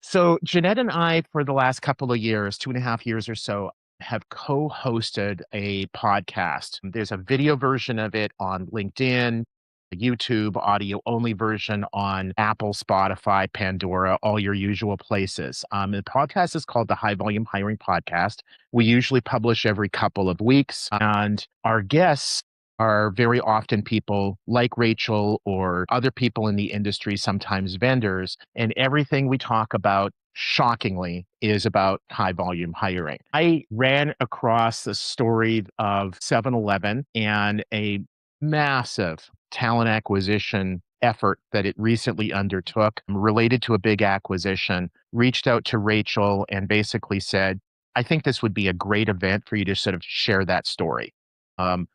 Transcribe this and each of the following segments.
So Jeanette and I, for the last couple of years, 2.5 years or so, have co-hosted a podcast. There's a video version of it on LinkedIn, a YouTube audio only version on Apple, Spotify, Pandora, all your usual places. The podcast is called the High Volume Hiring Podcast. We usually publish every couple of weeks, and our guests are very often people like Rachel or other people in the industry, sometimes vendors, and everything we talk about, shockingly, is about high volume hiring. I ran across the story of 7-Eleven and a massive talent acquisition effort that it recently undertook related to a big acquisition, reached out to Rachel and basically said, I think this would be a great event for you to sort of share that story. Um,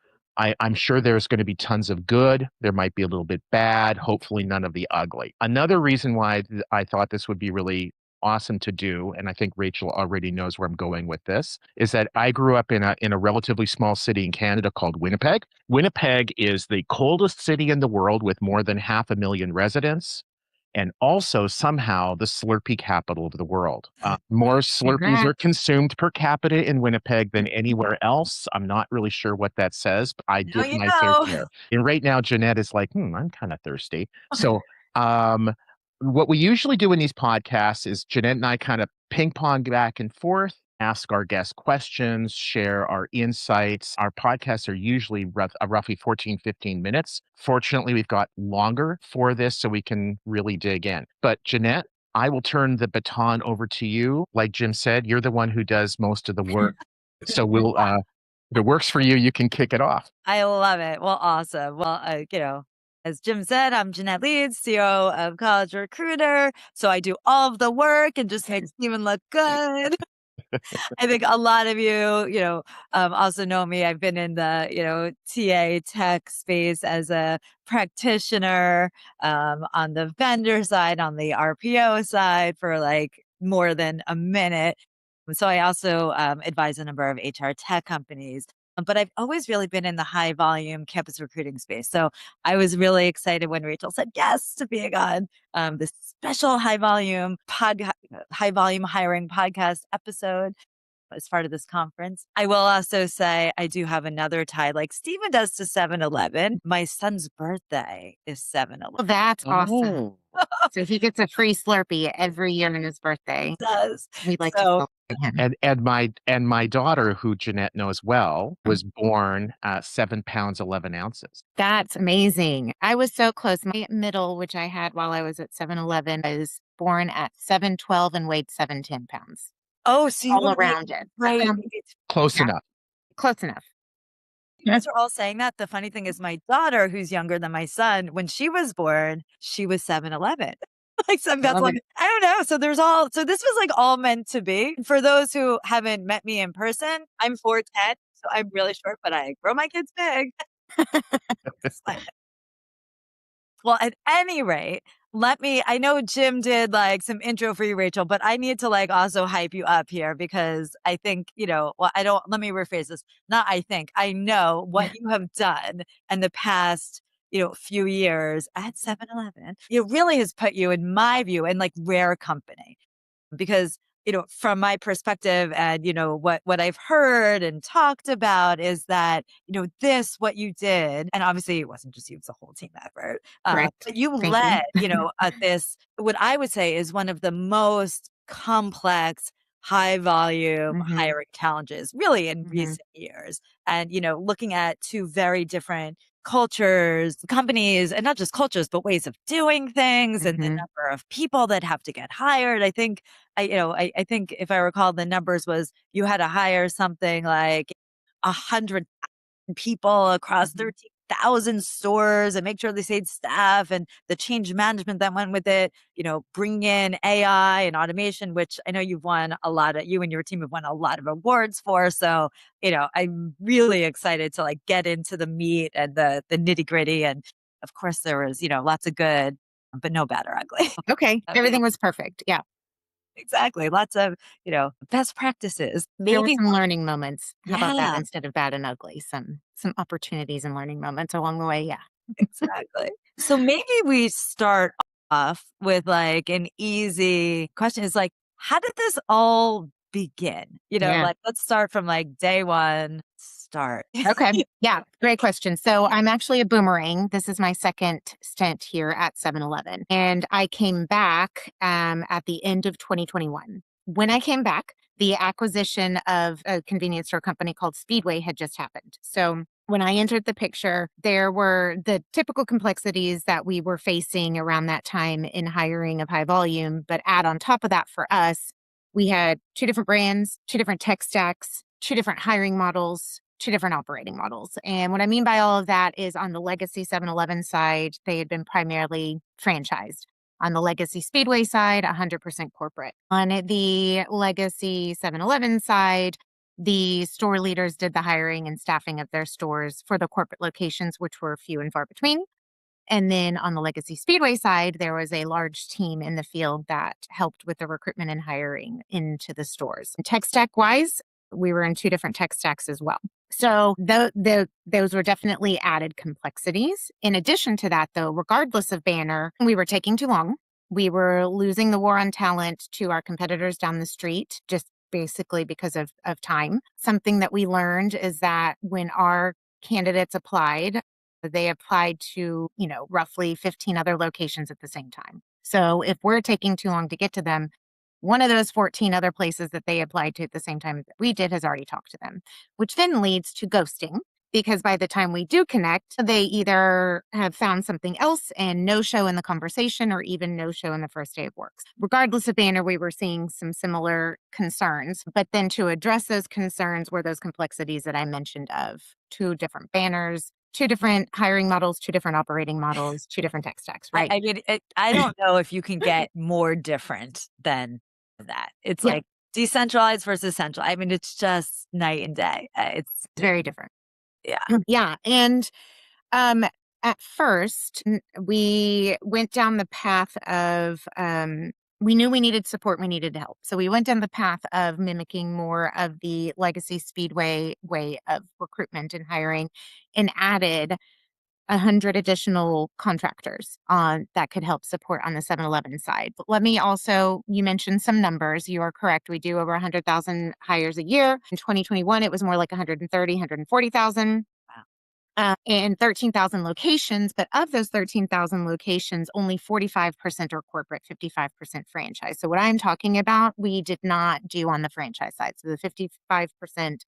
I'm sure there's going to be tons of good. There might be a little bit bad, hopefully none of the ugly. Another reason why I thought this would be really awesome to do, and I think Rachel already knows where I'm going with this, is that I grew up in a relatively small city in Canada called Winnipeg. Winnipeg is the coldest city in the world with more than 500,000 residents, and also somehow the Slurpee capital of the world. More Slurpees are Congrats. consumed per capita in Winnipeg than anywhere else. I'm not really sure what that says, but I Now did you my fair know. share. And right now, Jeanette is like, I'm kind of thirsty. So, um, what we usually do in these podcasts is Jeanette and I kind of ping pong back and forth, ask our guests questions, share our insights. Our podcasts are usually roughly 14, 15 minutes. Fortunately, we've got longer for this so we can really dig in. But Jeanette, I will turn the baton over to you. Like Jim said, you're the one who does most of the work. So if it works for you, you can kick it off. I love it. Well, awesome. Well, as Jim said, I'm Jeanette Leeds, CEO of College Recruiter. So I do all of the work and just make Steven look good. I think a lot of you, also know me. I've been in the, TA tech space as a practitioner, on the vendor side, on the RPO side for like more than a minute. So I also advise a number of HR tech companies. But I've always really been in the high volume campus recruiting space. So I was really excited when Rachel said yes to being on this special high volume hiring podcast episode as part of this conference. I will also say I do have another tie like Steven does to 7-Eleven. My son's birthday is 7-Eleven. Well, that's awesome. Oh. So he gets a free Slurpee every year on his birthday. Does. We'd like to So celebrate him. And my daughter, who Jeanette knows well, Mm. was born 7 pounds 11 ounces. That's amazing. I was so close. My middle, which I had while I was at 7-Eleven, was born at 7'12" and weighed 710 pounds. so you All were around it. right. Close Yeah. enough. Close enough. You guys are all saying that. The funny thing is my daughter, who's younger than my son, when she was born, she was 7'11". Like some that's Love like it. I don't know. So this was like all meant to be. For those who haven't met me in person, I'm 4'10", so I'm really short, but I grow my kids big. Well, at any rate, I know Jim did like some intro for you, Rachel, but I need to like also hype you up here because I think, let me rephrase this. Not I think, I know what you have done in the past, few years at 7-Eleven. It really has put you, in my view, in like rare company because from my perspective and what I've heard and talked about is that what you did, and obviously it wasn't just you, it's a whole team effort, Correct. but you Thank led you. at this what I would say is one of the most complex high volume Mhm, hiring challenges really in mhm, recent years, and looking at two very different cultures, companies, and not just cultures, but ways of doing things and the mhm. number of people that have to get hired. I think I think if I recall the numbers was you had to hire something like 100 people across Mhm. 13,000 stores and make sure they stayed staff and the change management that went with it, bringing in AI and automation, which I know you and your team have won a lot of awards for. So, I'm really excited to like get into the meat and the nitty gritty. And of course there was, lots of good, but no bad or ugly. Okay. Of the Everything was perfect. Yeah. Exactly. Lots of, best practices. There were Maybe some learning moments. How about that yeah, instead of bad and ugly? Some opportunities and learning moments along the way. Yeah. exactly. So maybe we start off with like an easy question. It's like, how did this all begin? Yeah. Like let's start from like day one, start. Okay. Yeah. Great question. So I'm actually a boomerang. This is my second stint here at 7-Eleven. And I came back at the end of 2021. When I came back, the acquisition of a convenience store company called Speedway had just happened. So when I entered the picture, there were the typical complexities that we were facing around that time in hiring of high volume. But add on top of that for us, we had two different brands, two different tech stacks, two different hiring models, two different operating models. And what I mean by all of that is on the legacy 7-Eleven side, they had been primarily franchised. On the legacy Speedway side, 100% corporate. On the legacy 7-Eleven side, the store leaders did the hiring and staffing of their stores for the corporate locations, which were few and far between. And then on the legacy Speedway side, there was a large team in the field that helped with the recruitment and hiring into the stores. And tech stack wise, we were in two different tech stacks as well. So those were definitely added complexities. In addition to that, though, regardless of banner, we were taking too long. We were losing the war on talent to our competitors down the street, just basically because of time. Something that we learned is that when our candidates applied, they applied to, roughly 15 other locations at the same time. So if we're taking too long to get to them, one of those 14 other places that they applied to at the same time that we did has already talked to them, which then leads to ghosting. Because by the time we do connect, they either have found something else and no show in the conversation or even no show in the first day of work. Regardless of banner, we were seeing some similar concerns. But then to address those concerns were those complexities that I mentioned of two different banners, two different hiring models, two different operating models, two different tech stacks, right? I mean, I don't know if you can get more different than that. It's Yeah. like decentralized versus central. I mean, it's just night and day. It's Very different. Yeah. Yeah. And at first, we went down the path of we knew we needed support, we needed help. So we went down the path of mimicking more of the legacy Speedway way of recruitment and hiring and added 100 additional contractors on that could help support on the 7-Eleven side. But let me also, you mentioned some numbers. You are correct. We do over 100,000 hires a year. In 2021, it was more like 130, 140,000. And 13,000 locations, but of those 13,000 locations, only 45% are corporate, 55% franchise. So what I'm talking about, we did not do on the franchise side. So the 55%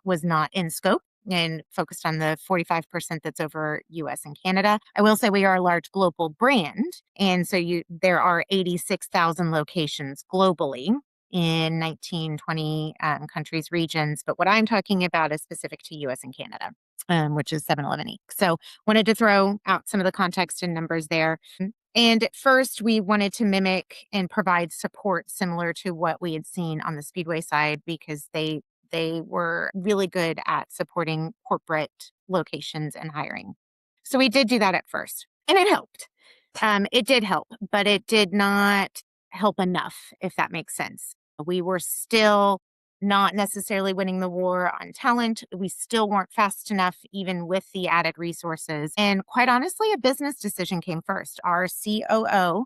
was not in scope and focused on the 45% that's over US and Canada. I will say we are a large global brand. And so there are 86,000 locations globally in 19, 20 countries, regions. But what I'm talking about is specific to US and Canada, which is 7-Eleven Inc. So wanted to throw out some of the context and numbers there. And at first, we wanted to mimic and provide support similar to what we had seen on the Speedway side because they were really good at supporting corporate locations and hiring. So we did do that at first, and it helped. It did help, but it did not help enough, if that makes sense. We were still not necessarily winning the war on talent. We still weren't fast enough, even with the added resources. And quite honestly, a business decision came first. Our COO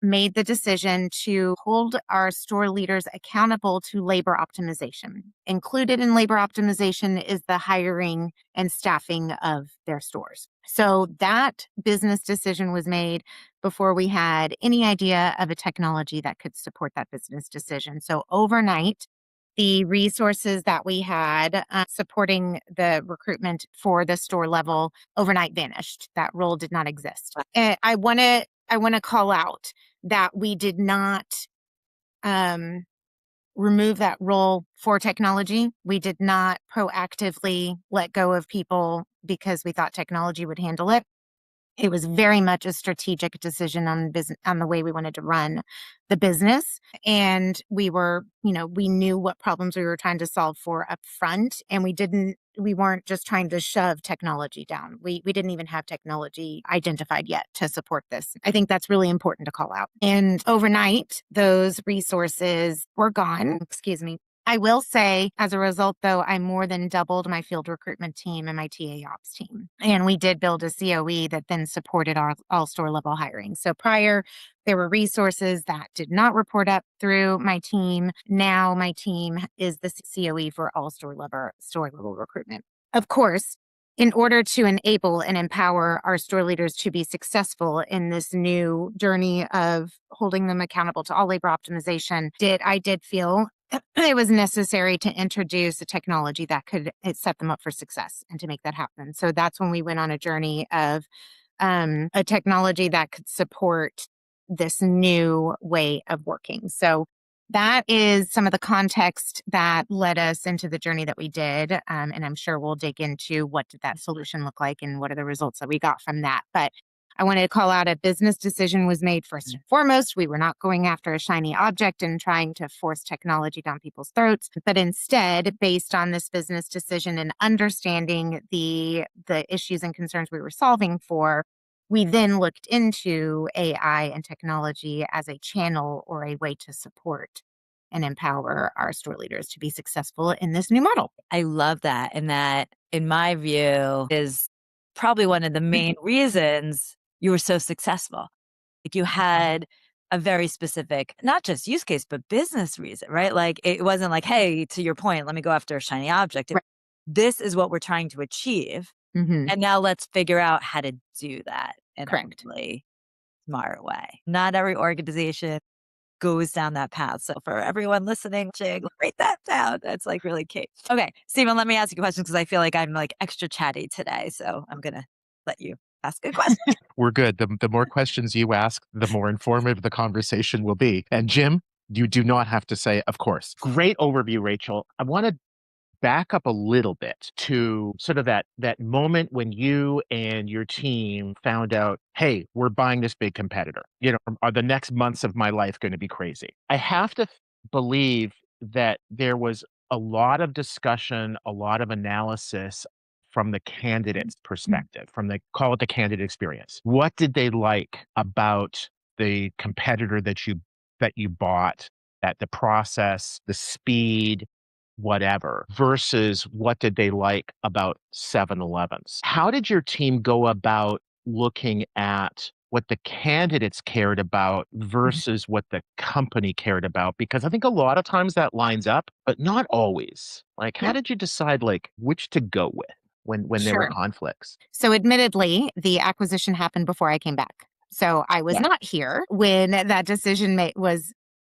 made the decision to hold our store leaders accountable to labor optimization. Included in labor optimization is the hiring and staffing of their stores. So that business decision was made before we had any idea of a technology that could support that business decision. So overnight, the resources that we had supporting the recruitment for the store level overnight vanished. That role did not exist. And I want to call out that we did not remove that role for technology. We did not proactively let go of people because we thought technology would handle it. It was very much a strategic decision on the way we wanted to run the business. And we knew what problems we were trying to solve for up front. And we weren't just trying to shove technology down. We didn't even have technology identified yet to support this. I think that's really important to call out. And overnight, those resources were gone. Excuse me. I will say, as a result, though, I more than doubled my field recruitment team and my TA ops team. And we did build a COE that then supported our all store level hiring. So prior, there were resources that did not report up through my team. Now my team is the COE for all store level recruitment. Of course, in order to enable and empower our store leaders to be successful in this new journey of holding them accountable to all labor optimization, I did feel it was necessary to introduce a technology that could set them up for success and to make that happen. So that's when we went on a journey of a technology that could support this new way of working. So that is some of the context that led us into the journey that we did. And I'm sure we'll dig into what did that solution look like and what are the results that we got from that. But I wanted to call out a business decision was made first and foremost. We were not going after a shiny object and trying to force technology down people's throats, but instead, based on this business decision and understanding the issues and concerns we were solving for, we then looked into AI and technology as a channel or a way to support and empower our store leaders to be successful in this new model. I love that. And that, in my view, is probably one of the main reasons you were so successful. Like you had a very specific, not just use case, but business reason, right? Like it wasn't like, hey, to your point, let me go after a shiny object. Right. This is what we're trying to achieve. Mhm. And now let's figure out how to do that in Correct. a really smart way. Not every organization goes down that path. So for everyone listening, write that down. That's like really key. Okay, Stephen, let me ask you a question because I feel like I'm like extra chatty today. So I'm going to let you ask a question. We're good. The more questions you ask, the more informative the conversation will be. And Jim, you do not have to say, of course. Great overview, Rachel. I want to back up a little bit to sort of that moment when you and your team found out, hey, we're buying this big competitor. Are the next months of my life going to be crazy? I have to believe that there was a lot of discussion, a lot of analysis from the candidate's perspective, call it the candidate experience. What did they like about the competitor that you bought, that the process, the speed, whatever, versus what did they like about 7-Elevens? How did your team go about looking at what the candidates cared about versus what the company cared about? Because I think a lot of times that lines up, but not always. Like, how Yep. did you decide which to go with when there were Sure. conflicts? So admittedly, the acquisition happened before I came back. So I was Yeah. not here when that decision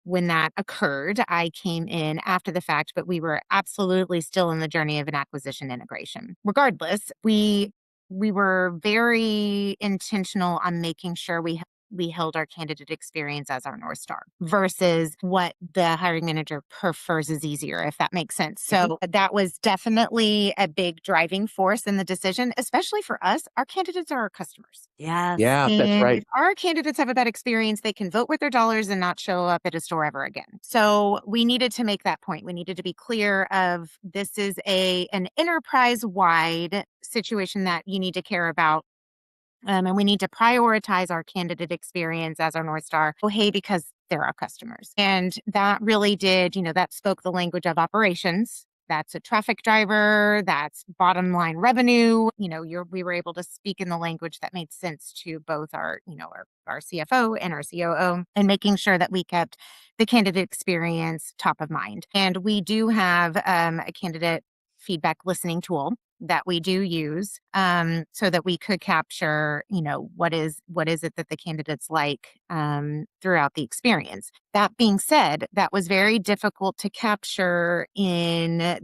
when that occurred. I came in after the fact, but we were absolutely still in the journey of an acquisition integration. Regardless, we were very intentional on making sure we held our candidate experience as our North Star versus what the hiring manager prefers is easier, if that makes sense. So that was definitely a big driving force in the decision, especially for us. Our candidates are our customers. Yes. Yeah, that's And right. if our candidates have a bad experience, they can vote with their dollars and not show up at a store ever again. So we needed to make that point. We needed to be clear of this is an enterprise-wide situation that you need to care about. And we need to prioritize our candidate experience as our North Star. Oh, hey, because they're our customers. And that really did, that spoke the language of operations. That's a traffic driver. That's bottom line revenue. We were able to speak in the language that made sense to both our CFO and our COO, and making sure that we kept the candidate experience top of mind. And we do have a candidate feedback listening tool that we do use so that we could capture, what is it that the candidates like throughout the experience. That being said, that was very difficult to capture in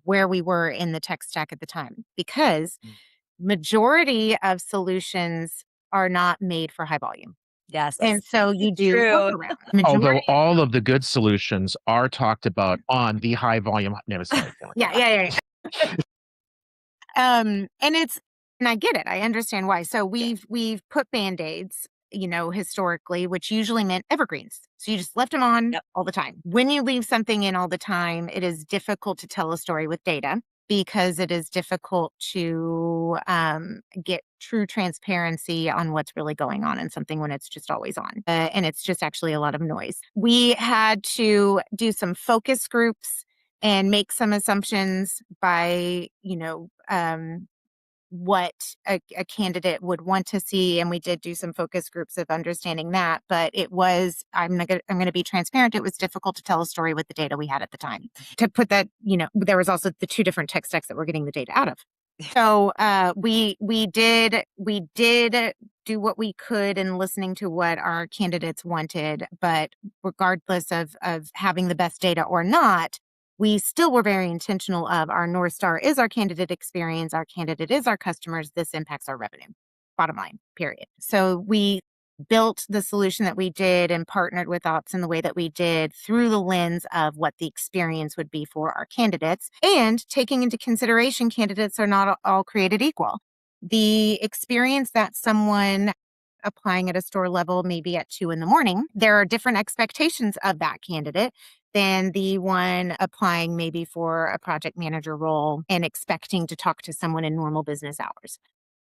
where we were in the tech stack at the time, because majority of solutions are not made for high volume. Yes. And so you do True. workaround. Although all of the good solutions are talked about on the high volume. Never sorry. Yeah. And I get it. I understand why. So we've put Band-Aids, historically, which usually meant evergreens. So you just left them on Yep. all the time. When you leave something in all the time, it is difficult to tell a story with data, because it is difficult to get true transparency on what's really going on in something when it's just always on. And it's just actually a lot of noise. We had to do some focus groups and make some assumptions by, what a candidate would want to see. And we did do some focus groups of understanding that. But it was, I'm going to be transparent. It was difficult to tell a story with the data we had at the time. To put that, there was also the two different tech stacks that we're getting the data out of. So we did do what we could in listening to what our candidates wanted. But regardless of having the best data or not, we still were very intentional of our North Star is our candidate experience. Our candidate is our customers. This impacts our revenue. Bottom line, period. So we built the solution that we did and partnered with ops in the way that we did through the lens of what the experience would be for our candidates, and taking into consideration candidates are not all created equal. The experience that someone applying at a store level, maybe at 2 a.m, there are different expectations of that candidate than the one applying maybe for a project manager role and expecting to talk to someone in normal business hours.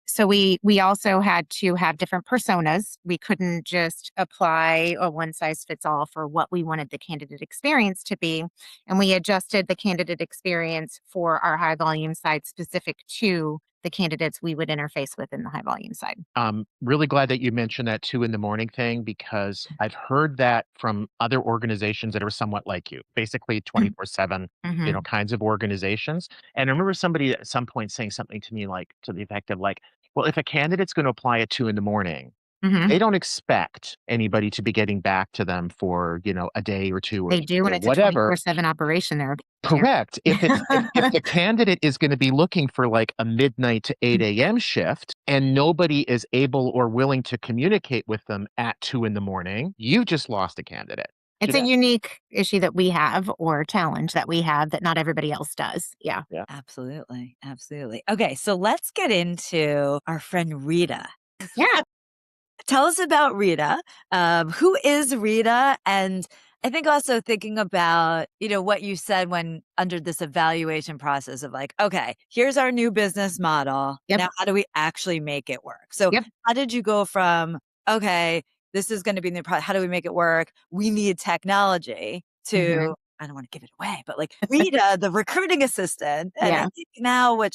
So we also had to have different personas. We couldn't just apply a one size fits all for what we wanted the candidate experience to be. And we adjusted the candidate experience for our high volume side specific to the candidates we would interface with in the high volume side. I'm really glad that you mentioned that 2 a.m. thing, because I've heard that from other organizations that are somewhat like you, basically 24/7, Mhm. kinds of organizations. And I remember somebody at some point saying something to me like to the effect of like, well, if a candidate's going to apply at 2 a.m, Mhm. they don't expect anybody to be getting back to them for, a day or two or They do when it's a whatever. 24/7 operation there. Correct. If the candidate is gonna be looking for, like, a midnight to 8 a.m. shift and nobody is able or willing to communicate with them at 2 in the morning, you just lost a candidate. It's a Jeanette. unique issue that we have or challenge that we have that not everybody else does. Yeah. Yeah. Absolutely. Absolutely. Okay. So let's get into our friend Rita. Yeah. Tell us about Rita. Who is Rita? And I think also thinking about, what you said when under this evaluation process of like, okay, here's our new business model. Yep. Now, how do we actually make it work? So Yep. how did you go from, okay, this is going to be the product. How do we make it work? We need technology to, Mhm. I don't want to give it away, but like Rita, the recruiting assistant. And I Yeah. think now what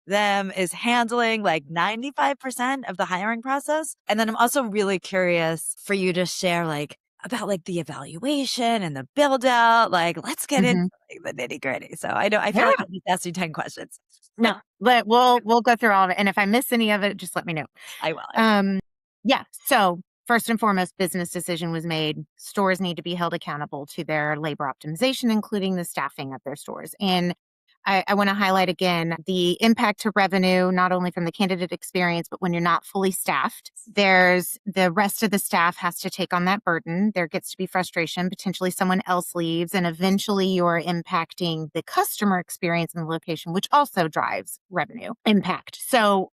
them is handling like 95% of the hiring process. And then I'm also really curious for you to share like about like the evaluation and the build out. Like, let's get into Mhm. like, the nitty gritty. So I feel Yeah. like I just asked you 10 questions. No, but we'll go through all of it. And if I miss any of it, just let me know. I will. Yeah. So first and foremost, business decision was made. Stores need to be held accountable to their labor optimization, including the staffing of their stores. And I want to highlight again the impact to revenue, not only from the candidate experience, but when you're not fully staffed, there's the rest of the staff has to take on that burden. There gets to be frustration. Potentially someone else leaves, and eventually you're impacting the customer experience in the location, which also drives revenue impact. So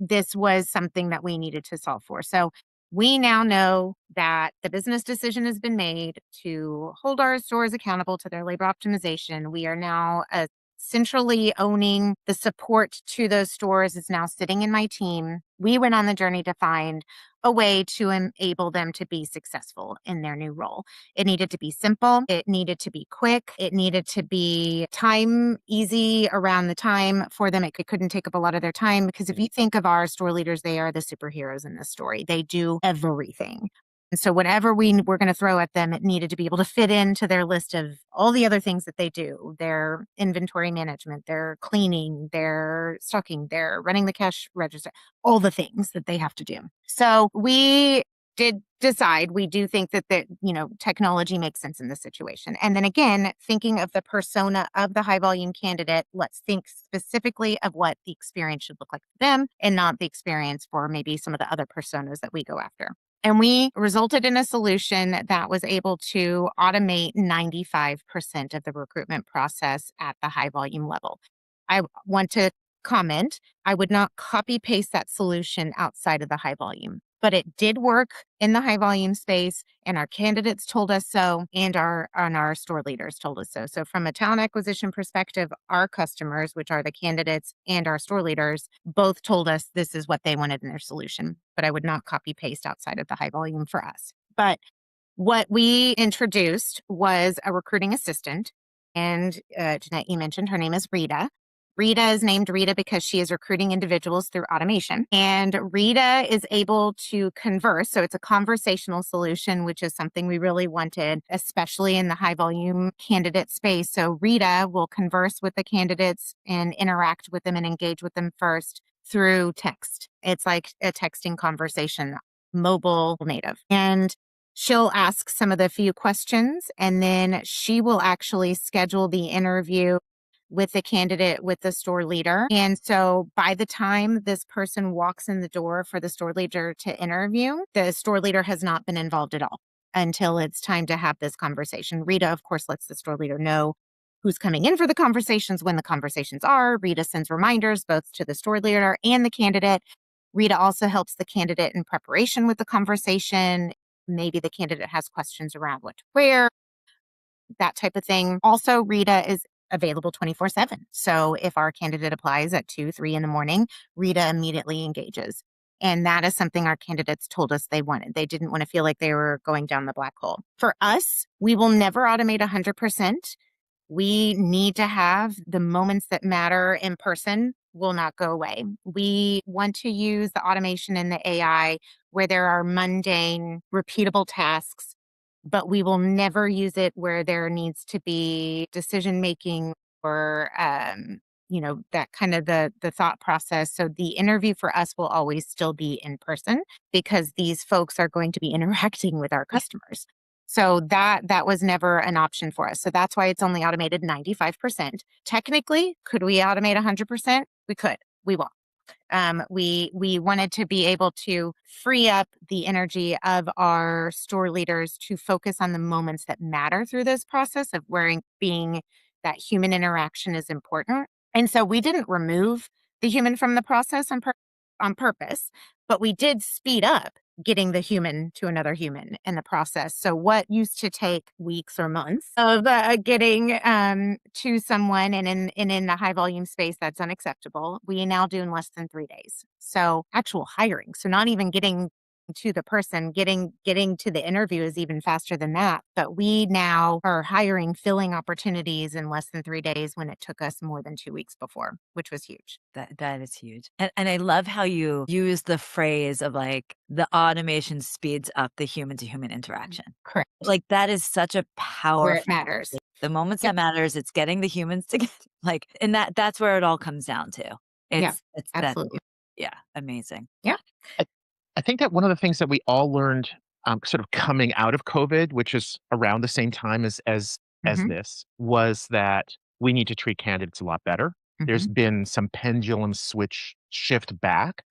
this was something that we needed to solve for. So we now know that the business decision has been made to hold our stores accountable to their labor optimization. We are now centrally owning the support to those stores is now sitting in my team. We went on the journey to find a way to enable them to be successful in their new role. It needed to be simple. It needed to be quick. It needed to be easy around the time for them. It couldn't take up a lot of their time because if you think of our store leaders, they are the superheroes in this story. They do everything. And so whatever we were going to throw at them, it needed to be able to fit into their list of all the other things that they do, their inventory management, their cleaning, their stocking, their running the cash register, all the things that they have to do. So we did decide, we do think that technology makes sense in this situation. And then again, thinking of the persona of the high volume candidate, let's think specifically of what the experience should look like for them and not the experience for maybe some of the other personas that we go after. And we resulted in a solution that was able to automate 95% of the recruitment process at the high volume level. I want to comment, I would not copy paste that solution outside of the high volume. but it did work in the high volume space, and our candidates told us so, and our store leaders told us so. So from a talent acquisition perspective, our customers, which are the candidates and our store leaders, both told us this is what they wanted in their solution. But I would not copy paste outside of the high volume for us. But what we introduced was a recruiting assistant. And Jeanette, you mentioned her name is Rita. Rita is named Rita because she is recruiting individuals through automation. And Rita is able to converse. So it's a conversational solution, which is something we really wanted, especially in the high volume candidate space. So Rita will converse with the candidates and interact with them and engage with them first through text. It's like a texting conversation, mobile native. And she'll ask some of the few questions, and then she will actually schedule the interview with the candidate, with the store leader. And so by the time this person walks in the door for the store leader to interview, the store leader has not been involved at all until it's time to have this conversation. Rita, of course, lets the store leader know who's coming in for the conversations, when the conversations are. Rita sends reminders both to the store leader and the candidate. Rita also helps the candidate in preparation with the conversation. Maybe the candidate has questions around what to wear, that type of thing. Also, Rita is available 24/7. So if our candidate applies at 2, 3 in the morning, Rita immediately engages. And that is something our candidates told us they wanted. They didn't want to feel like they were going down the black hole. For us, we will never automate 100%. We need to have the moments that matter in person will not go away. We want to use the automation and the AI where there are mundane, repeatable tasks, but we will never use it where there needs to be decision making or that kind of the thought process. So the interview for us will always still be in person because these folks are going to be interacting with our customers. So that was never an option for us. So that's why it's only automated 95%. Technically, could we automate 100%? We could. We won't. We wanted to be able to free up the energy of our store leaders to focus on the moments that matter through this process of being that human interaction is important. And so we didn't remove the human from the process on purpose, but we did speed up getting the human to another human in the process. So what used to take weeks or months of getting to someone and in the high volume space, that's unacceptable. We now do in less than 3 days. So actual hiring. So not even getting to the person, getting to the interview is even faster than that. But we now are filling opportunities in less than 3 days when it took us more than 2 weeks before, which was huge. That is huge. And I love how you use the phrase of like the automation speeds up the human to human interaction. Correct. Like that is such a powerful Where it matters. The moments Yep. that matters, it's getting the humans together. And that's where it all comes down to. It's absolutely. Amazing. Yeah. I think that one of the things that we all learned, sort of coming out of COVID, which is around the same time as Mhm. this, was that we need to treat candidates a lot better. There's Mhm. been some pendulum shift back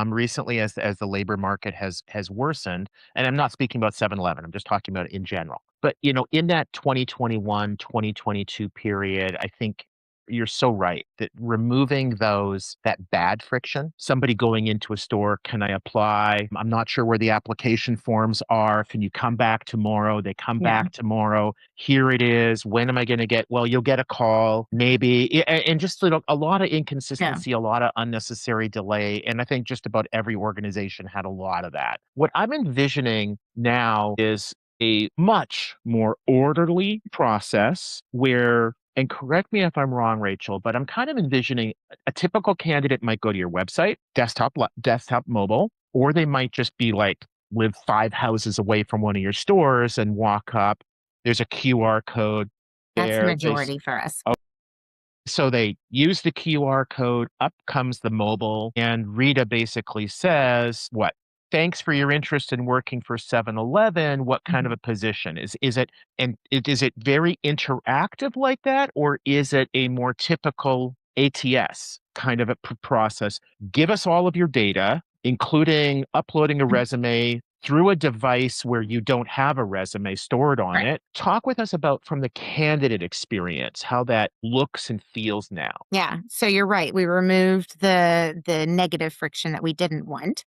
recently as the labor market has worsened. And I'm not speaking about 7-Eleven. I'm just talking about it in general. But in that 2021, 2022 period, I think you're so right that removing that bad friction, somebody going into a store, can I apply? I'm not sure where the application forms are. Can you come back tomorrow? They come Yeah. back tomorrow. Here it is. When am I going to get? Well, you'll get a call, maybe. And just a lot of inconsistency, a lot of unnecessary delay. And I think just about every organization had a lot of that. What I'm envisioning now is a much more orderly process where, and correct me if I'm wrong, Rachel, but I'm kind of envisioning a typical candidate might go to your website, desktop, mobile, or they might just be like live 5 houses away from one of your stores and walk up. There's a QR code That's the there. majority for us. So they use the QR code, up comes the mobile, and Rita basically says, what? Thanks for your interest in working for 7-Eleven. What kind of a position is it? And is it very interactive like that, or is it a more typical ATS kind of a process? Give us all of your data, including uploading a resume through a device where you don't have a resume stored on Right. it. Talk with us about, from the candidate experience, how that looks and feels now. Yeah. So you're right. We removed the negative friction that we didn't want.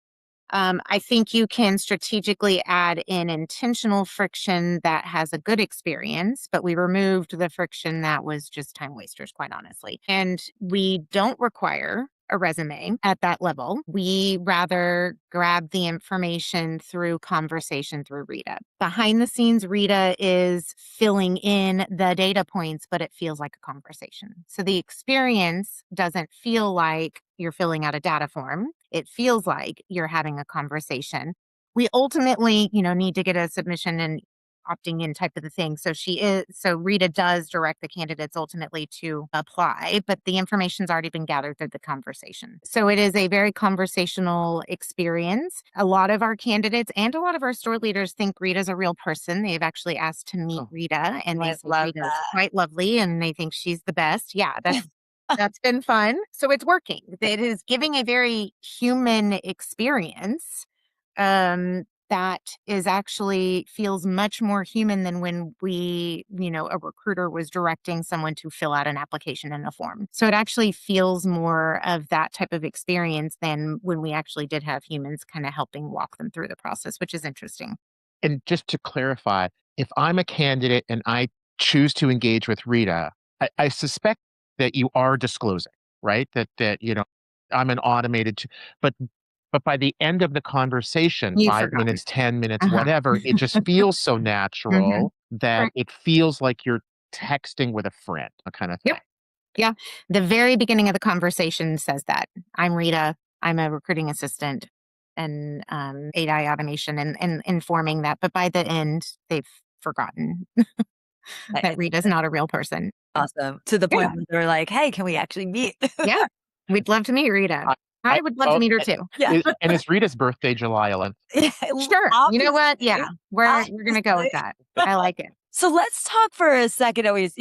I think you can strategically add in intentional friction that has a good experience, but we removed the friction that was just time wasters, quite honestly. And we don't require a resume at that level. We rather grab the information through conversation through Rita. Behind the scenes, Rita is filling in the data points, but it feels like a conversation. So the experience doesn't feel like you're filling out a data form. It feels like you're having a conversation. We ultimately, need to get a submission and opting in type of the thing. So Rita does direct the candidates ultimately to apply, but the information's already been gathered through the conversation. So it is a very conversational experience. A lot of our candidates and a lot of our store leaders think Rita's a real person. They've actually asked to meet Rita, and they I say love Rita's that. quite lovely and they think she's the best. Yeah, that's been fun. So it's working. It is giving a very human experience that is actually feels much more human than when a recruiter was directing someone to fill out an application in a form. So it actually feels more of that type of experience than when we actually did have humans kind of helping walk them through the process, which is interesting. And just to clarify, if I'm a candidate and I choose to engage with Rita, I suspect that you are disclosing, right? That I'm an automated, but by the end of the conversation, You've 5 minutes, forgotten. 10 minutes, Uh-huh. whatever, it just feels so Mhm. natural that Correct. it feels like you're texting with a friend, a kind of Yep. thing. Yeah. The very beginning of the conversation says that. I'm Rita. I'm a recruiting assistant and AI automation and informing that. But by the end, they've forgotten that It's Rita's not a real person. awesome. To the Yeah. point where they're like, hey, can we actually meet? Yeah. We'd love to meet Rita. I, I I, would love to oh, meet her too. Yeah. and it's Rita's birthday, July 11th. Sure. You know what? Yeah. We're gonna go with Obviously. that. I like it. So let's talk for a second. Always,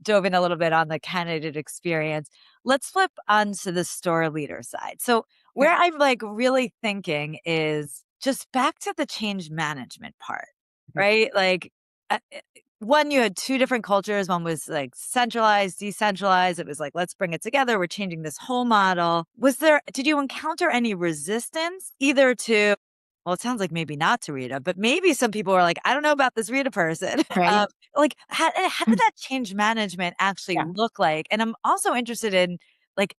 dove in a little bit on the candidate experience. Let's flip onto the store leader side. So where I'm like really thinking is just back to the change management part, right? Like, one, you had two different cultures. One was like centralized, decentralized. It was like, let's bring it together. We're changing this whole model. Did you encounter any resistance either to, well, it sounds like maybe not to Rita, but maybe some people were like, I don't know about this Rita person. Right. Like, how did that change management actually Yeah. look like? And I'm also interested in like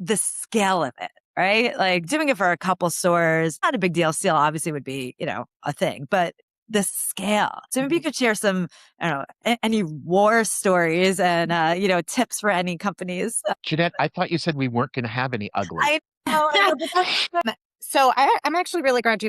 the scale of it, right? Like doing it for a couple stores, not a big deal. Still, obviously, would be, a thing, but the scale. So maybe you could share some, I don't know, any war stories and, tips for any companies. Jeanette, I thought you said we weren't going to have any ugly. I know. So I'm actually really glad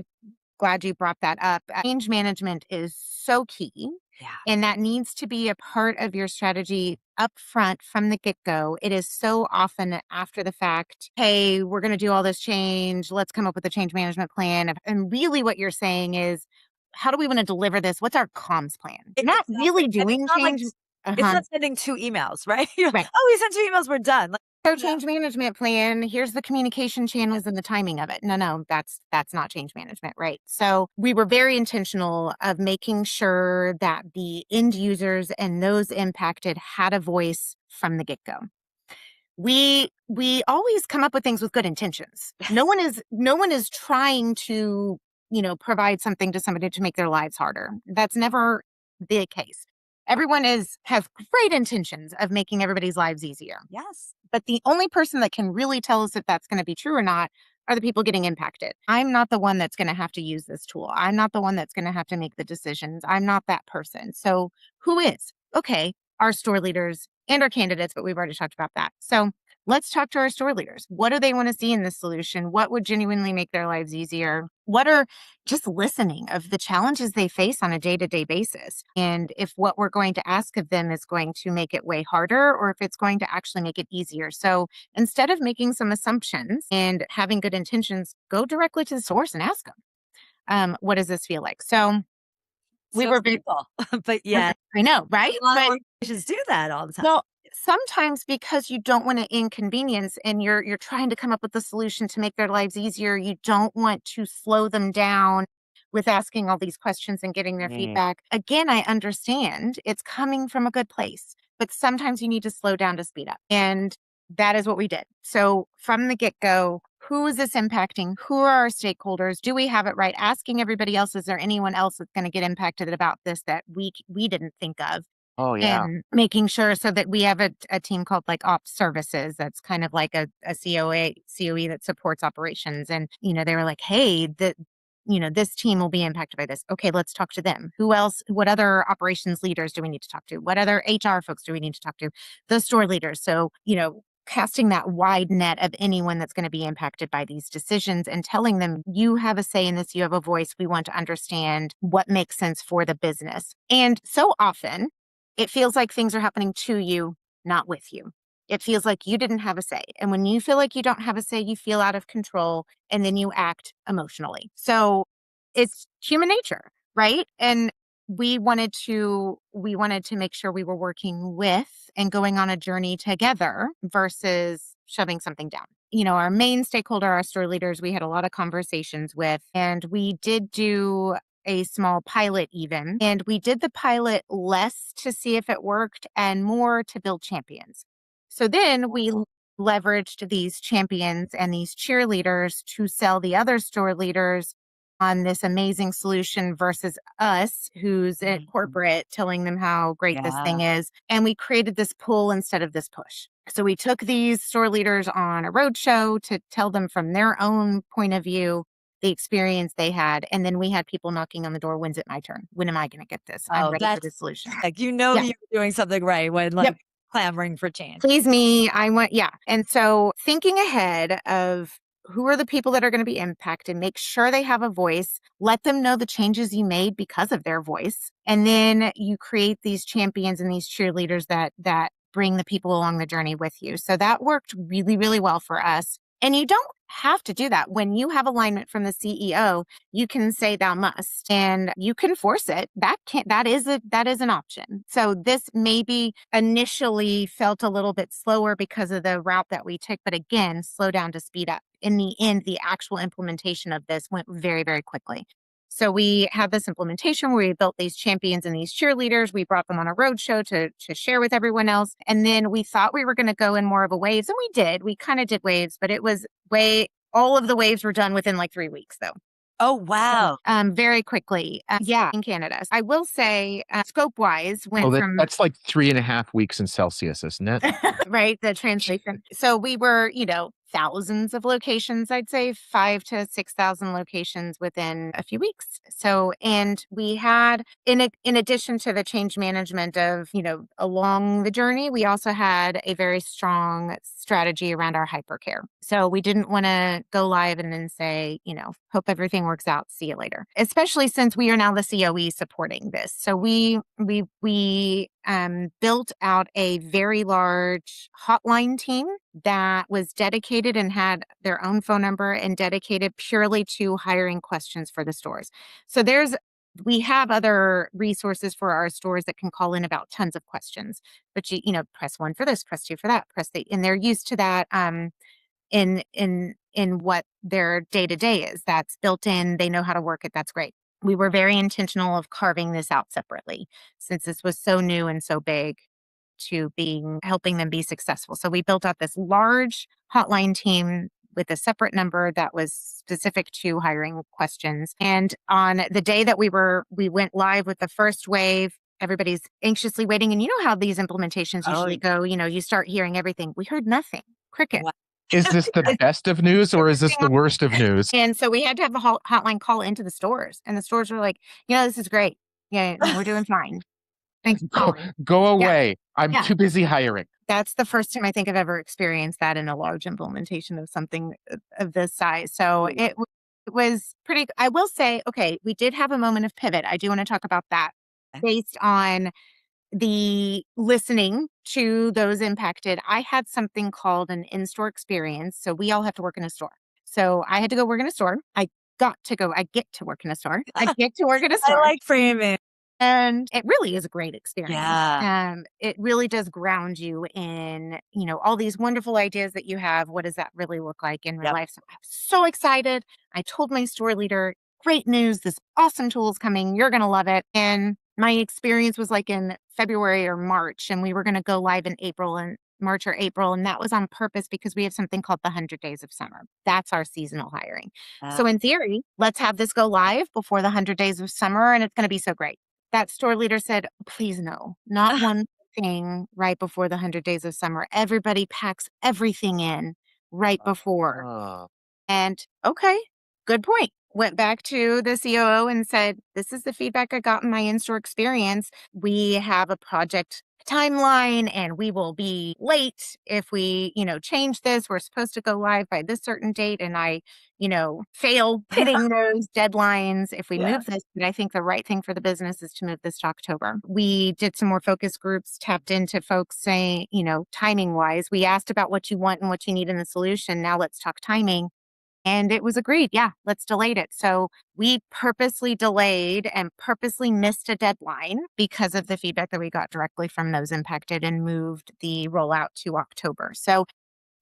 you brought that up. Change management is so key. Yeah. And that needs to be a part of your strategy up front from the get-go. It is so often after the fact, hey, we're going to do all this change. Let's come up with a change management plan. And really what you're saying is, how do we want to deliver this? What's our comms plan? Not Exactly. really And doing it's not like, change. it's Uh-huh. not sending 2 emails, right? You're like, Right. oh, we sent 2 emails, we're done. Like, So change management plan, here's the communication channels and the timing of it. No, that's not change management, right? So we were very intentional of making sure that the end users and those impacted had a voice from the get-go. We always come up with things with good intentions. No one is trying to, provide something to somebody to make their lives harder. That's never the case. Everyone has great intentions of making everybody's lives easier. yes. But the only person that can really tell us if that's going to be true or not are the people getting impacted. I'm not the one that's going to have to use this tool. I'm not the one that's going to have to make the decisions. I'm not that person. So who is? Okay, our store leaders and our candidates, but we've already talked about that. So let's talk to our store leaders. What do they want to see in this solution? What would genuinely make their lives easier? What are just listening of the challenges they face on a day-to-day basis? And if what we're going to ask of them is going to make it way harder or if it's going to actually make it easier. So instead of making some assumptions and having good intentions, go directly to the source and ask them, what does this feel like? So we So were simple, but yeah, I know, right? a lot of But organizations do that all the time. well, sometimes because you don't want to inconvenience and you're trying to come up with a solution to make their lives easier, you don't want to slow them down with asking all these questions and getting their feedback. Again, I understand it's coming from a good place, but sometimes you need to slow down to speed up. And that is what we did. So from the get-go, who is this impacting? Who are our stakeholders? Do we have it right? Asking everybody else, is there anyone else that's going to get impacted about this that we didn't think of? Oh, yeah. And making sure so that we have a team called like ops services. That's kind of like a COE that supports operations. And, they were like, hey, this team will be impacted by this. Okay, let's talk to them. Who else? What other operations leaders do we need to talk to? What other HR folks do we need to talk to? The store leaders. So, casting that wide net of anyone that's going to be impacted by these decisions and telling them, you have a say in this, you have a voice. We want to understand what makes sense for the business. And so often it feels like things are happening to you, not with you. It feels like you didn't have a say. And when you feel like you don't have a say, you feel out of control and then you act emotionally. So it's human nature, right? And we wanted to make sure we were working with and going on a journey together versus shoving something down. Our main stakeholder, our store leaders, we had a lot of conversations with, and we did do a small pilot even. And we did the pilot less to see if it worked and more to build champions. So then we leveraged these champions and these cheerleaders to sell the other store leaders on this amazing solution versus us, who's at corporate, telling them how great this thing is. And we created this pull instead of this push. So we took these store leaders on a roadshow to tell them from their own point of view the experience they had. And then we had people knocking on the door. When's it my turn? When am I going to get this? I'm ready for this solution. Like, you're doing something right when clamoring for change. Please me. And so thinking ahead of who are the people that are going to be impacted, make sure they have a voice, let them know the changes you made because of their voice. And then you create these champions and these cheerleaders that bring the people along the journey with you. So that worked really, really well for us. And you don't have to do that. When you have alignment from the CEO, you can say thou must, and you can force it. That is an option. So this maybe initially felt a little bit slower because of the route that we took, but again, slow down to speed up. In the end, the actual implementation of this went very, very quickly. So we had this implementation where we built these champions and these cheerleaders. We brought them on a roadshow to share with everyone else. And then we thought we were going to go in more of a waves. And we did. We kind of did waves, but it was all of the waves were done within like 3 weeks though. Oh, wow. Very quickly. In Canada. I will say scope-wise went from... That's like 3.5 weeks in Celsius, isn't it? Right, the translation. So we were, thousands of locations, I'd say 5,000 to 6,000 locations within a few weeks. So, and we had, in addition to the change management of, along the journey, we also had a very strong strategy around our hypercare. So we didn't want to go live and then say, hope everything works out, see you later, especially since we are now the COE supporting this. So we built out a very large hotline team that was dedicated and had their own phone number and dedicated purely to hiring questions for the stores. So we have other resources for our stores that can call in about tons of questions, but you press 1 for this, press 2 for that, and they're used to that in what their day-to-day is. That's built in. They know how to work it. That's great. We were very intentional of carving this out separately since this was so new and so big to helping them be successful. So we built out this large hotline team with a separate number that was specific to hiring questions. And on the day that we went live with the first wave, everybody's anxiously waiting. And you know how these implementations usually go, you start hearing everything. We heard nothing. Cricket. Wow. Is this the best of news or is this the worst of news? And so we had to have the hotline call into the stores. And the stores were like, this is great. Yeah, we're doing fine. Thanks. Go away. I'm too busy hiring. That's the first time I think I've ever experienced that in a large implementation of something of this size. So it was pretty, I will say, okay, we did have a moment of pivot. I do want to talk about that based on the listening to those impacted. I had something called an in-store experience. So we all have to work in a store. So I had to go work in a store. I get to work in a store. I get to work in a store. I like framing. And it really is a great experience. Yeah. It really does ground you in, all these wonderful ideas that you have. What does that really look like in real life? So I'm so excited. I told my store leader, great news. This awesome tool is coming. You're going to love it. And my experience was like in February or March, and we were going to go live in April. And March or April. And that was on purpose because we have something called the 100 Days of Summer. That's our seasonal hiring. So in theory, let's have this go live before the 100 Days of Summer, and it's going to be so great. That store leader said, please no, not one thing right before the 100 Days of Summer. Everybody packs everything in right before. Oh, And okay, good point. Went back to the COO and said, this is the feedback I got in my in-store experience. We have a project timeline and we will be late if we, change this. We're supposed to go live by this certain date. And I, fail hitting those deadlines if we Yeah. move this. But I think the right thing for the business is to move this to October. We did some more focus groups, tapped into folks saying, timing wise, we asked about what you want and what you need in the solution. Now let's talk timing. And it was agreed, yeah, let's delay it. So we purposely delayed and purposely missed a deadline because of the feedback that we got directly from those impacted and moved the rollout to October. So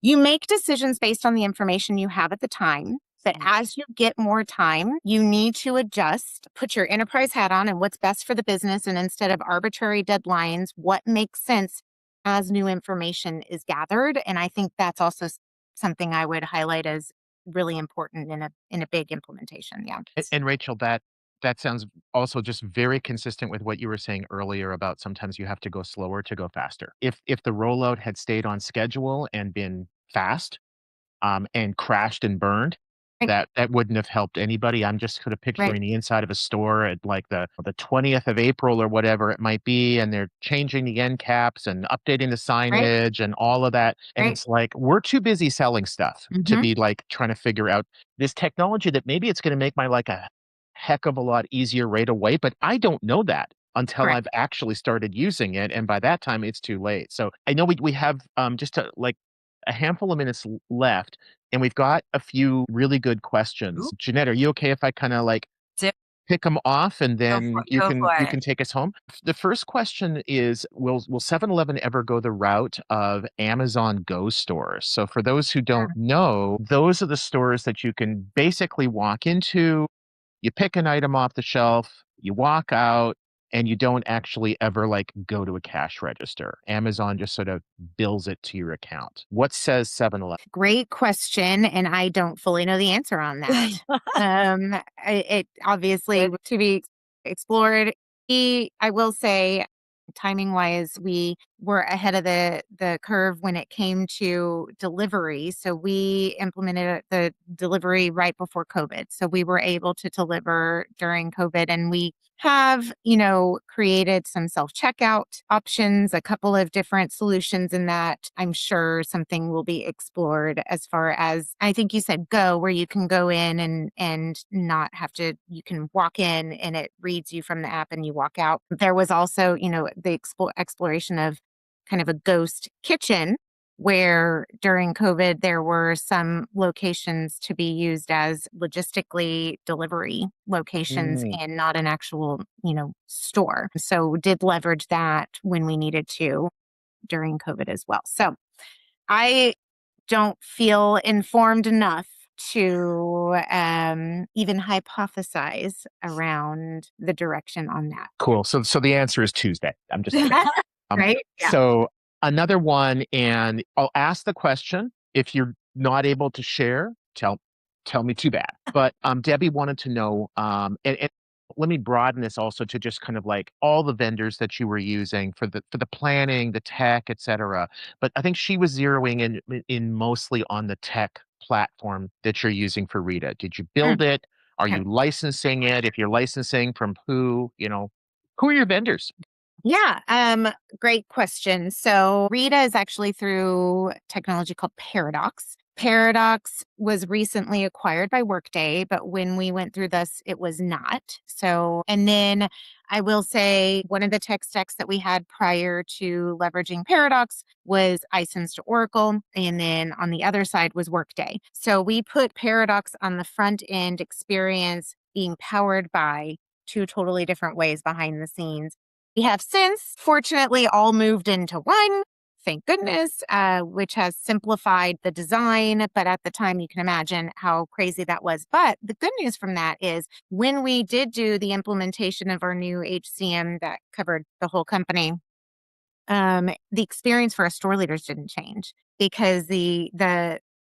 you make decisions based on the information you have at the time. But as you get more time, you need to adjust, put your enterprise hat on and what's best for the business. And instead of arbitrary deadlines, what makes sense as new information is gathered. And I think that's also something I would highlight as really important in a big implementation. Yeah. and Rachel, that sounds also just very consistent with what you were saying earlier about sometimes you have to go slower to go faster. If the rollout had stayed on schedule and been fast, and crashed and burned, Right. that wouldn't have helped anybody. I'm just sort of Right. picturing the inside of a store at like the 20th of April or whatever it might be, and they're changing the end caps and updating the Right. signage and all of that. And Right. it's like we're too busy selling stuff to Mhm. be like trying to figure out this technology that maybe it's going to make my like a heck of a lot easier right away, but I don't know that until Correct. I've actually started using it, and by that time it's too late. So I know we have just like a handful of minutes left, and we've got a few really good questions. Ooh. Jeanette, are you okay if I kinda, like, So pick them off and then go for you it. can take us home? The first question is, will 7-Eleven ever go the route of Amazon Go stores? So for those who don't know, those are the stores that you can basically walk into, you pick an item off the shelf, you walk out, and you don't actually ever, like, go to a cash register. Amazon just sort of bills it to your account. What says 7-Eleven? Great question, and I don't fully know the answer on that. It obviously Good. to be explored. I will say, timing wise, we were ahead of the curve when it came to delivery. So we implemented the delivery right before COVID. So we were able to deliver during COVID, and we have, created some self-checkout options, a couple of different solutions in that. I'm sure something will be explored as far as, I think you said Go, where you can go in and not have to, you can walk in and it reads you from the app and you walk out. There was also, the exploration of kind of a ghost kitchen where during COVID, there were some locations to be used as logistically delivery locations Mm. and not an actual, store. So did leverage that when we needed to during COVID as well. So I don't feel informed enough to even hypothesize around the direction on that. Cool. So the answer is Tuesday. I'm just kidding. Um, Right? Yeah. so another one, and I'll ask the question. If you're not able to share, tell me too bad. But Debbie wanted to know, and let me broaden this also to just kind of like all the vendors that you were using for the planning, the tech, et cetera. But I think she was zeroing in mostly on the tech platform that you're using for Rita. Did you Mm, build it? Are okay. you licensing it? If you're licensing from who, who are your vendors? Yeah, great question. So Rita is actually through technology called Paradox. Paradox was recently acquired by Workday, but when we went through this, it was not. So, and then I will say one of the tech stacks that we had prior to leveraging Paradox was iSense to Oracle. And then on the other side was Workday. So we put Paradox on the front end experience being powered by two totally different ways behind the scenes. We have since, fortunately, all moved into one, thank goodness, which has simplified the design. But at the time, you can imagine how crazy that was. But the good news from that is when we did do the implementation of our new HCM that covered the whole company, The experience for our store leaders didn't change because the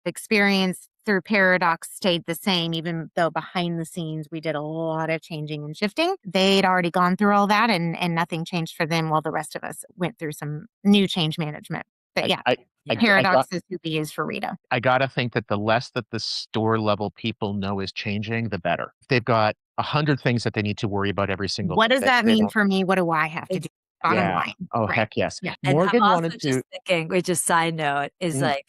experience through Paradox stayed the same, even though behind the scenes we did a lot of changing and shifting. They'd already gone through all that and nothing changed for them while the rest of us went through some new change management. But yeah, Paradox is who we use for Rita. I gotta think that the less that the store level people know is changing, the better. If they've got 100 things that they need to worry about every single What day, does that mean for me? What do I have to do? Bottom line. Oh, Right. heck yes. Yeah. And Morgan I'm also wanted just to. thinking, which is side note, is like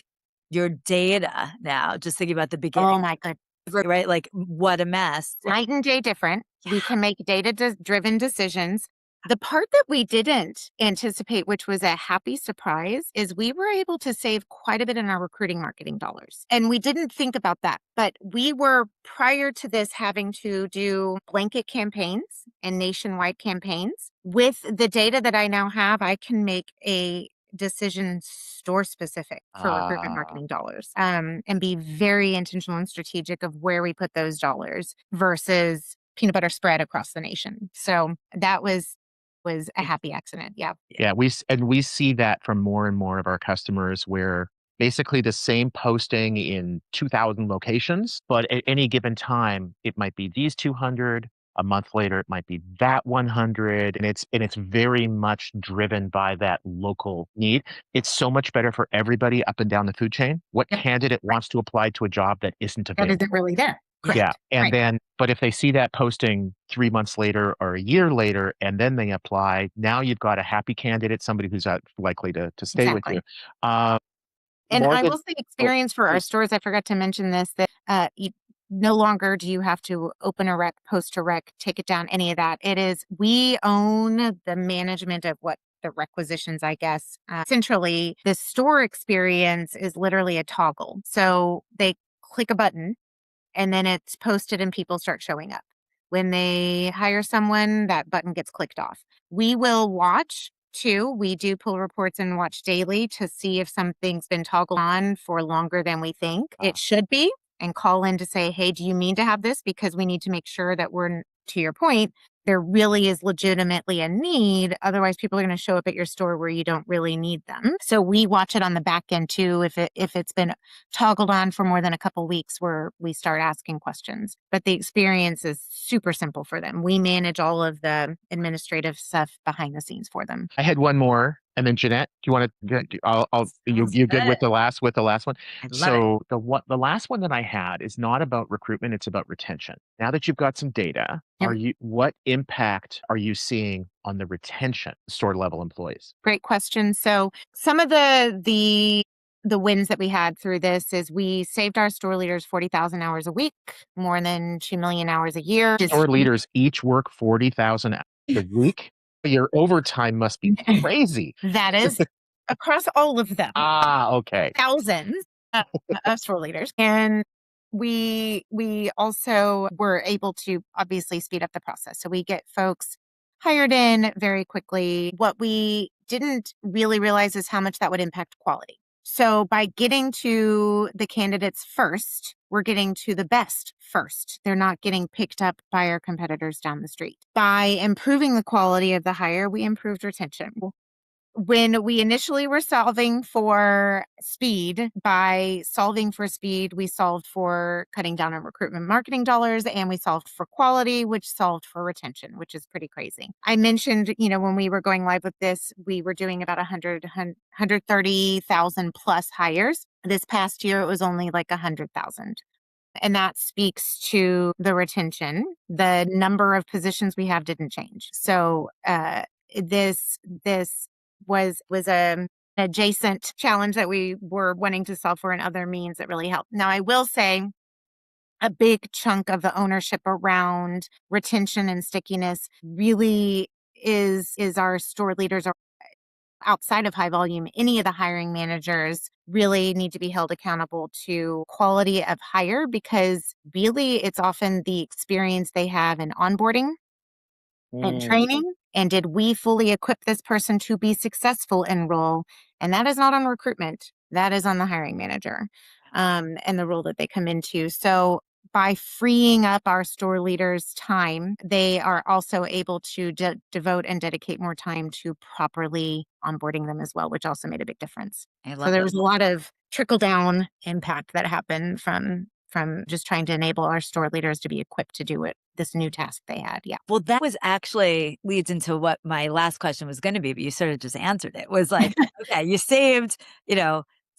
your data now, just thinking about the beginning. Oh my goodness. Right? Like what a mess. Night and day different. We can make data-driven decisions. The part that we didn't anticipate, which was a happy surprise, is we were able to save quite a bit in our recruiting marketing dollars. And we didn't think about that. But we were, prior to this, having to do blanket campaigns and nationwide campaigns. With the data that I now have, I can make a decision store specific for recruitment marketing dollars, and be very intentional and strategic of where we put those dollars versus peanut butter spread across the nation. So that was a happy accident. Yeah. Yeah, we see that from more and more of our customers where basically the same posting in 2,000 locations, but at any given time, it might be these 200. A month later, it might be that 100, and it's very much driven by that local need. It's so much better for everybody up and down the food chain. What candidate wants to apply to a job that isn't That available? isn't really there. Correct. Yeah. And then, but if they see that posting 3 months later or a year later, and then they apply, now you've got a happy candidate, somebody who's likely to stay with you. And I will say experience for our stores, I forgot to mention this, that no longer do you have to open a rec, post a rec, take it down, any of that. It is, we own the management of what the requisitions, I guess. Centrally, the store experience is literally a toggle. So they click a button and then it's posted and people start showing up. When they hire someone, that button gets clicked off. We will watch too. We do pull reports and watch daily to see if something's been toggled on for longer than we think it should be, and call in to say, hey, do you mean to have this? Because we need to make sure that we're, to your point, there really is legitimately a need. Otherwise, people are going to show up at your store where you don't really need them. So we watch it on the back end too. If it's been toggled on for more than a couple of weeks, where we start asking questions. But the experience is super simple for them. We manage all of the administrative stuff behind the scenes for them. I had one more, and then Jeanette, do you want to? You good with the last one? So the last one that I had is not about recruitment; it's about retention. Now that you've got some data, what impact are you seeing on the retention store level employees? Great question. So some of the wins that we had through this is we saved our store leaders 40,000 hours a week, more than 2 million hours a year. Store leaders each work 40,000 hours a week. Your overtime must be crazy. That is across all of them. Okay. Thousands of store leaders. And we also were able to obviously speed up the process. So we get folks hired in very quickly. What we didn't really realize is how much that would impact quality. So by getting to the candidates first, we're getting to the best first. They're not getting picked up by our competitors down the street. By improving the quality of the hire, we improved retention. When we initially were solving for speed, by solving for speed, we solved for cutting down on recruitment marketing dollars, and we solved for quality, which solved for retention, which is pretty crazy. I mentioned, when we were going live with this, we were doing about 130,000 plus hires. This past year, it was only like 100,000. And that speaks to the retention. The number of positions we have didn't change. So this was an adjacent challenge that we were wanting to solve for in other means that really helped. Now, I will say a big chunk of the ownership around retention and stickiness really is our store leaders. Outside of high volume, any of the hiring managers really need to be held accountable to quality of hire, because really it's often the experience they have in onboarding and training. And did we fully equip this person to be successful in role? And that is not on recruitment. That is on the hiring manager and the role that they come into. So by freeing up our store leaders' time, they are also able to devote and dedicate more time to properly onboarding them as well, which also made a big difference. So there was a lot of trickle down impact that happened from just trying to enable our store leaders to be equipped to do this new task they had. Yeah. Well, that was actually leads into what my last question was going to be, but you sort of just answered it. Was like, okay, you saved,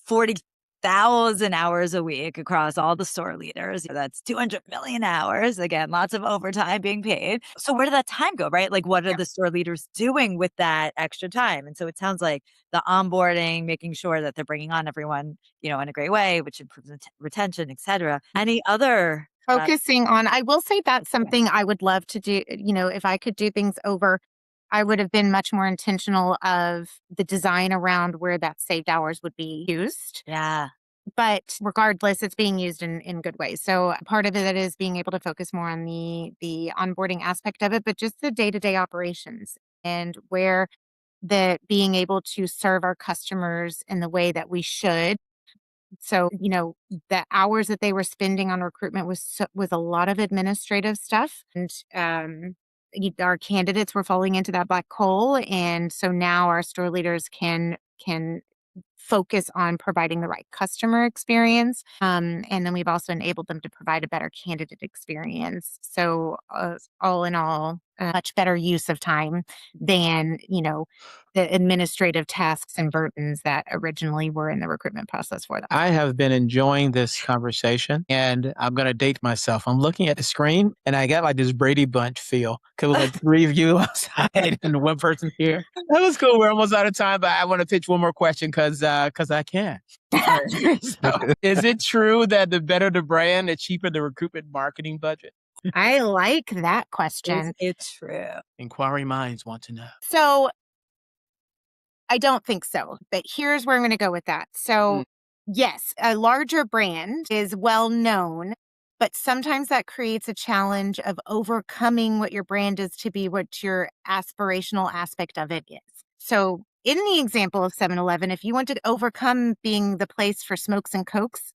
40,000 hours a week across all the store leaders. That's 200 million hours. Again, lots of overtime being paid. So where did that time go, right? Like, what are the store leaders doing with that extra time? And so it sounds like the onboarding, making sure that they're bringing on everyone, in a great way, which improves retention, et cetera. Any other focusing on, I will say that's something I would love to do. If I could do things over, I would have been much more intentional of the design around where that saved hours would be used. Yeah. But regardless, it's being used in good ways. So part of it is being able to focus more on the onboarding aspect of it, but just the day-to-day operations and where the being able to serve our customers in the way that we should. So, the hours that they were spending on recruitment was a lot of administrative stuff. And our candidates were falling into that black hole. And so now our store leaders can focus on providing the right customer experience. And then we've also enabled them to provide a better candidate experience. So all in all, a much better use of time than, the administrative tasks and burdens that originally were in the recruitment process for them. I have been enjoying this conversation, and I'm going to date myself. I'm looking at the screen and I got like this Brady Bunch feel. Cause it was like 3 of you outside and one person here. That was cool. We're almost out of time, but I want to pitch one more question cause I can. So, is it true that the better the brand, the cheaper the recruitment marketing budget? I like that question. It's true. Inquiry minds want to know. So I don't think so, but here's where I'm going to go with that. So yes, a larger brand is well known, but sometimes that creates a challenge of overcoming what your brand is to be what your aspirational aspect of it is. So in the example of 7-Eleven, if you want to overcome being the place for smokes and cokes,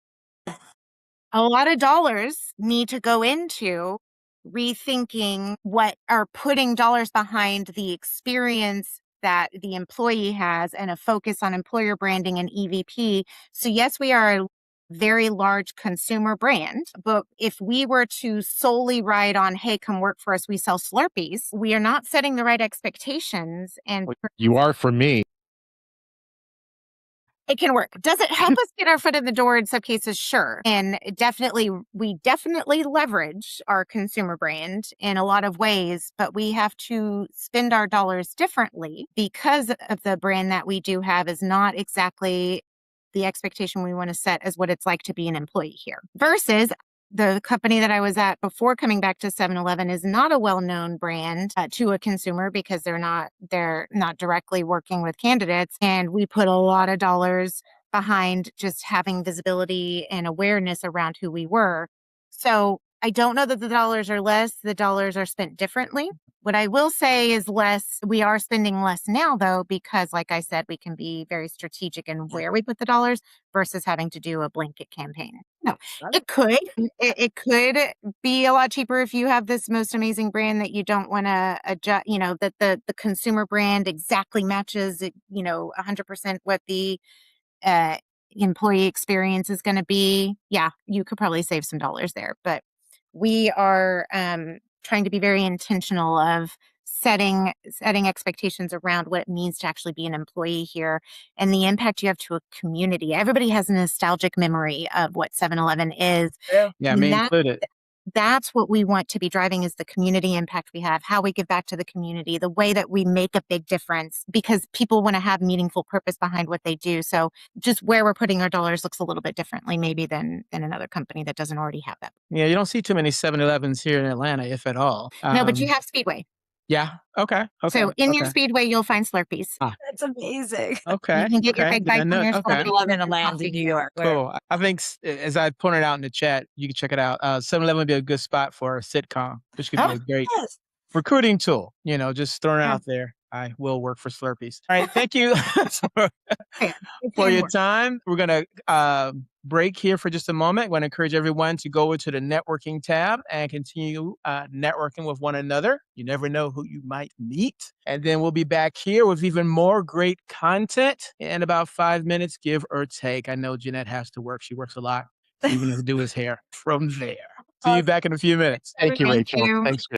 a lot of dollars need to go into rethinking what are putting dollars behind the experience that the employee has and a focus on employer branding and EVP. So yes, we are a very large consumer brand, but if we were to solely ride on, hey, come work for us, we sell Slurpees, we are not setting the right expectations. And you are for me. It can work. Does it help us get our foot in the door in some cases? Sure. And we definitely leverage our consumer brand in a lot of ways, but we have to spend our dollars differently because of the brand that we do have is not exactly the expectation we want to set as what it's like to be an employee here. Versus the company that I was at before coming back to 7-Eleven is not a well-known brand to a consumer because they're not directly working with candidates. And we put a lot of dollars behind just having visibility and awareness around who we were. So I don't know that the dollars are less. The dollars are spent differently. What I will say is we are spending less now, though, because like I said, we can be very strategic in where we put the dollars versus having to do a blanket campaign. No, it could be a lot cheaper if you have this most amazing brand that you don't want to adjust, that the consumer brand exactly matches, 100% what the employee experience is going to be. Yeah, you could probably save some dollars there, but we are trying to be very intentional of setting expectations around what it means to actually be an employee here and the impact you have to a community. Everybody has a nostalgic memory of what 7-Eleven is. Yeah, me included. That's what we want to be driving is the community impact we have, how we give back to the community, the way that we make a big difference because people want to have meaningful purpose behind what they do. So just where we're putting our dollars looks a little bit differently maybe than another company that doesn't already have that. Yeah, you don't see too many 7-Elevens here in Atlanta, if at all. No, but you have Speedway. Yeah. Okay. So in your Speedway, you'll find Slurpees. That's amazing. Okay. You can get your big bike on your Slurpee in Atlanta, New York. Cool. I think as I pointed out in the chat, you can check it out. 7-Eleven would be a good spot for a sitcom, which could be a great recruiting tool. Just throwing it out there. I will work for Slurpees. All right. Thank you for your time. We're going to break here for just a moment. I want to encourage everyone to go over to the networking tab and continue networking with one another. You never know who you might meet. And then we'll be back here with even more great content in about 5 minutes, give or take. I know Jeanette has to work. She works a lot. Even to do his hair from there. See you back in a few minutes. Thank you, Thank Rachel. you. Thanks.